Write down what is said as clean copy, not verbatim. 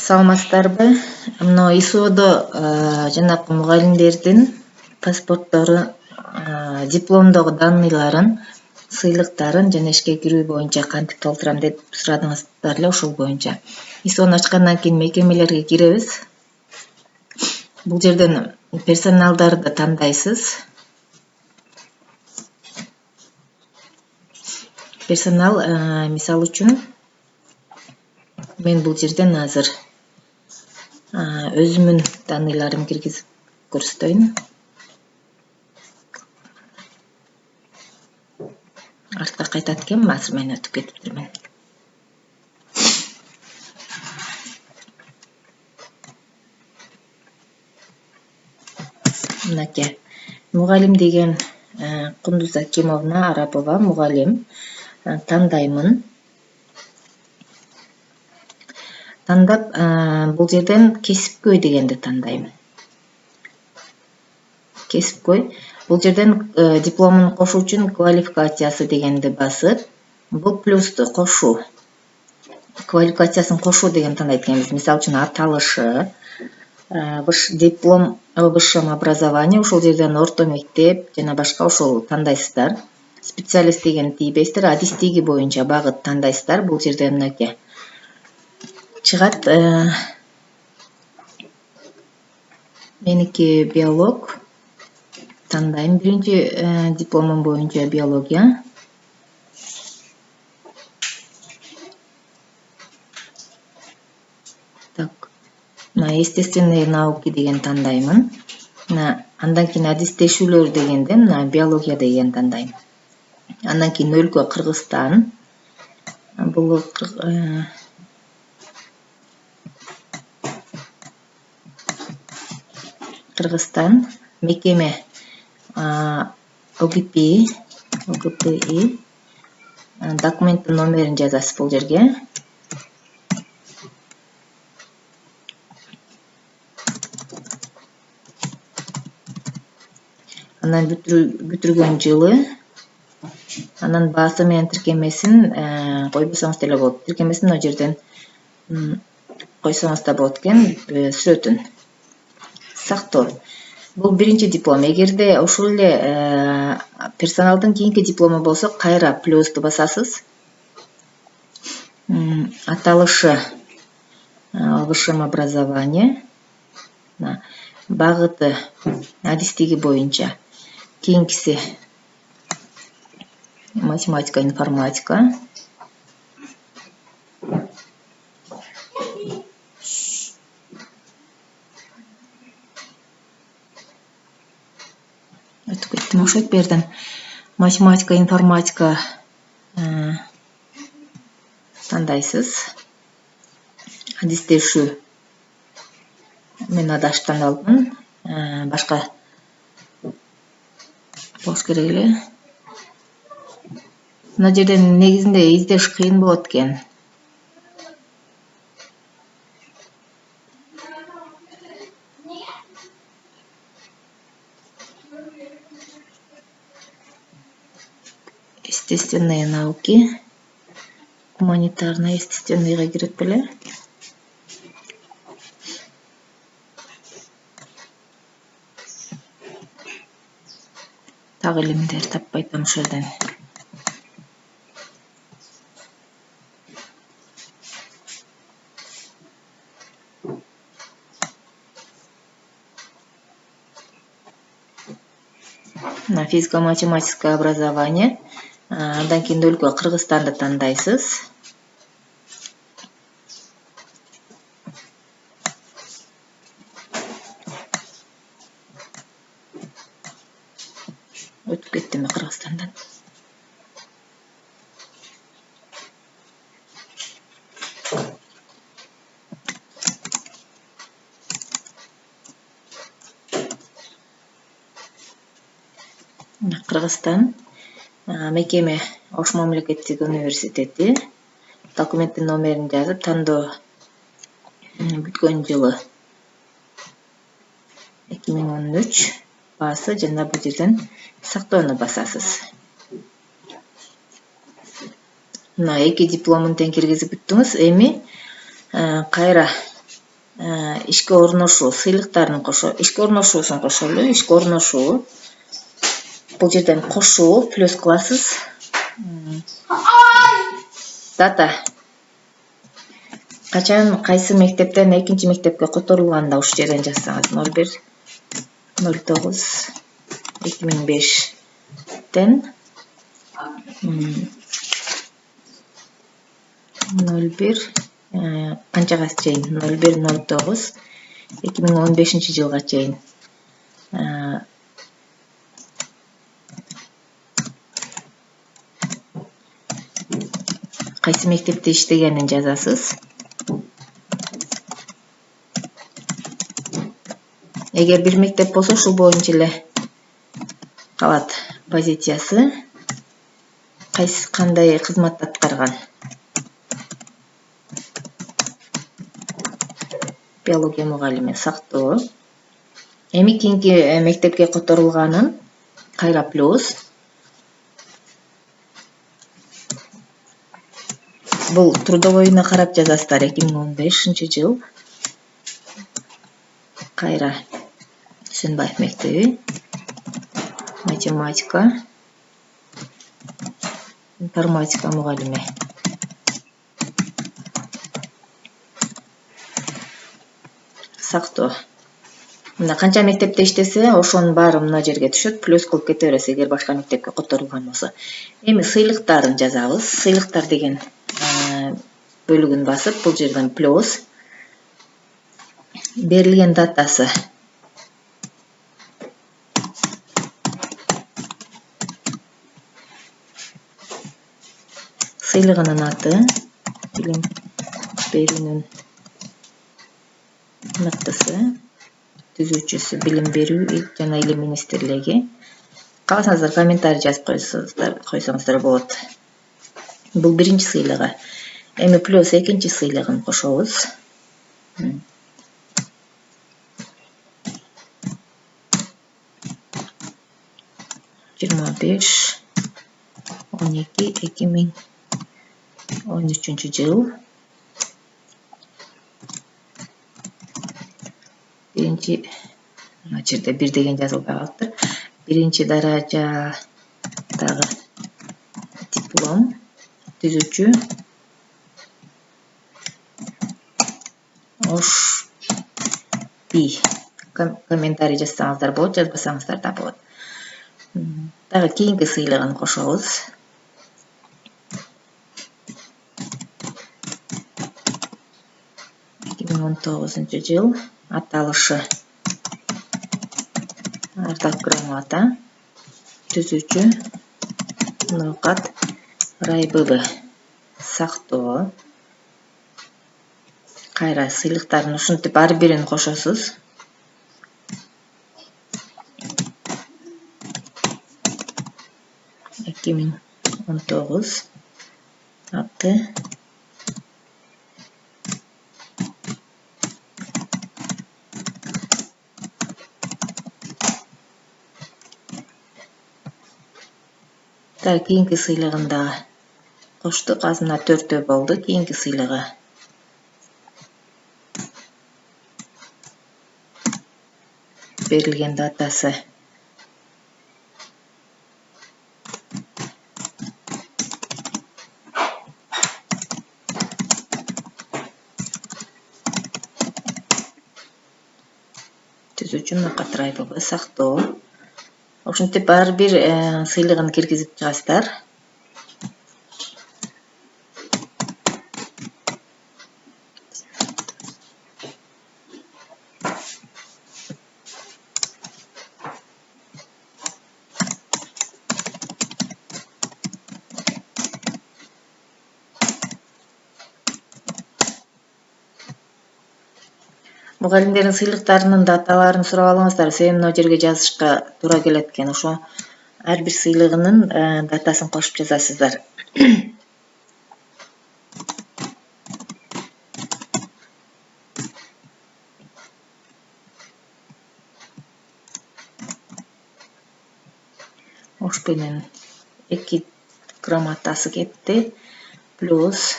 Саламатсыздарбы? Мына ИСОдо жанакы мугалимдердин паспорттору, дипломдогу данныйларын, сыйлыктарын жана ишке кирүү боюнча кантип толтурам деп сурадыңыздар эле, ошол боюнча. ИСОну ачкандан кийин мекемелерге киребиз. Бул жерден персоналдарды тандайсыз. Персонал, мисалы үчүн мен бул жерден азыр өзүмдүн данныйларымды киргизип көрсөтөйүн. Артка кайтат экенмин, азыр мен өтүп кетиптирмин. Мынакей. Мугалим деген Кундуз Акимовна Арапова мугалим. Тандаймын. Тандап, бул жерден кесипкөй дегенди тандайм. Кесипкөй. Бул жерден дипломун кошуу үчүн квалификациясы дегенди басып, бул плюсту кошуу. Квалификациясын кошуу деген тандайт экенбиз. Мисалы үчүн аталышы, диплом о высшем образовании, ошол жерден орто мектеп жана башка ошол тандайсыздар. Специалист деген тийбейсиздер, адистиги боюнча багыт тандайсыздар. Бул жерден мынакей чыгат. Меники биолог тандайм. Биринчи дипломум боюнча биология. Так. Естественные науки деген тандаймын. Андан кийин адистешүүлөр дегенде биология деген тандайм. Андан кийин өлкө Кыргызстан. Бул Кыргызстан, мекеме ОГПИ, документтин номерин жазасыз бул жерге. Анан бүтүргөн жылы, анан баасы менен тиркемесин койбосоңуз деле болот. Тиркемесин о жерден койсоңуз да болот экен, сүрөтүн. Сактоо. Бул биринчи диплом. Эгерде ошол эле персоналдын кийинки диплому болсо, кайра плюсту басасыз. Аталышы о высшем образовании, багыты адистиги боюнча, кийинкиси математика, информатика. Өтүп кеттим окшойт бу жерден. Математика, информатика тандайсыз. Адистешүү мен адашып тандалдым. Башка болуш керек эле. Мына жерден негизинде издеш кыйын болот экен. Естественные науки, гуманитарный, естественныйга кирип беле. Так илимдер таппай атам ошол жерден. Физико-математическое образование. Андан кийин өлкө Кыргызстанды тандайсыз. Өтүп кеттим Кыргызстандан. Кыргызстан, мекеме Ош мамлекеттик университети, документтин номерин жазып, тандоо бүткөн жылы 2013, баасы жана бул жерден сактоону басасыз. Мына эки дипломун тең киргизип бүттүңүз. Эми кайра ишке орношуу сыйлыктарын ишке орношуусун кошолу. Ишке орношуу бул жерден кошуу плюс кыласыз. Дата качан кайсы мектептен экинчи мектепке которулганда ушул жерден жазсаңыз 01/09/2005тен 01 канчага чейин 01/09/2015-жылга чейин кайсы мектепте иштегенин жазасыз. Эгер бир мектеп болсо ушул боюнча эле калат позициясы. Кандай кызмат аткарган. Биология мугалими сактоо. Эми кийинки мектепке которулганын кайра плюс. Бул трудовойуна карап жазасыздар 2015-жыл. Кайра Сөнбаев мектеби. Математика. Информатика мугалими. Сактоо. Мына канча мектепте иштесе, ошонун баары мына жерге түшөт, плюс кылып кете бересиз эгер башка мектепке которулган болсо. Эми сыйлыктарын жазабыз. Сыйлыктар деген бөлүгүн басып, бул жерден плюс берилген датасы. Сыйлыгынын аты, билим берүүнүн ныктысы, түзүүчүсү билим берүү жана илим министрлиги. Кааласаңыздар комментарий жазып койсоңуздар болот. Бул биринчи сыйлыгы. Эми плюс экинчи сыйлыгын кошобуз. 25/12/2013-жыл. Биринчи мына жерде бир деген жазылбай калыптыр. Биринчи даражадагы диплом түзүүчү Ош Би. Комментарий жазсаңыздар болот, жазбасаңыздар да болот. Дагы кийинки сыйлыгын кошобуз. жыл аталышы Ардак грамота түзүүчү Ноокат Райбыбы. Сактоо. Кайра сыйлыктарын ушинтип ар бирин кошосуз. аты кийинки сыйлыгын да коштук. Азыр мына 4 болду. Кийинки сыйлыгы берилген датасы. Түзүүчү Ноокат Райбыбы. Сактоо. Ошентип ар бир сыйлыгын киргизип чыгасыздар. Мугалимдердин сыйлыктарынын даталарын сурап алыңыздар. Себеби мына жерге жазышка туура келет экен. Ошо ар бир сыйлыгынын датасын кошуп жазасыздар. Ош Бинин 2 грамотасы кетти. Плюс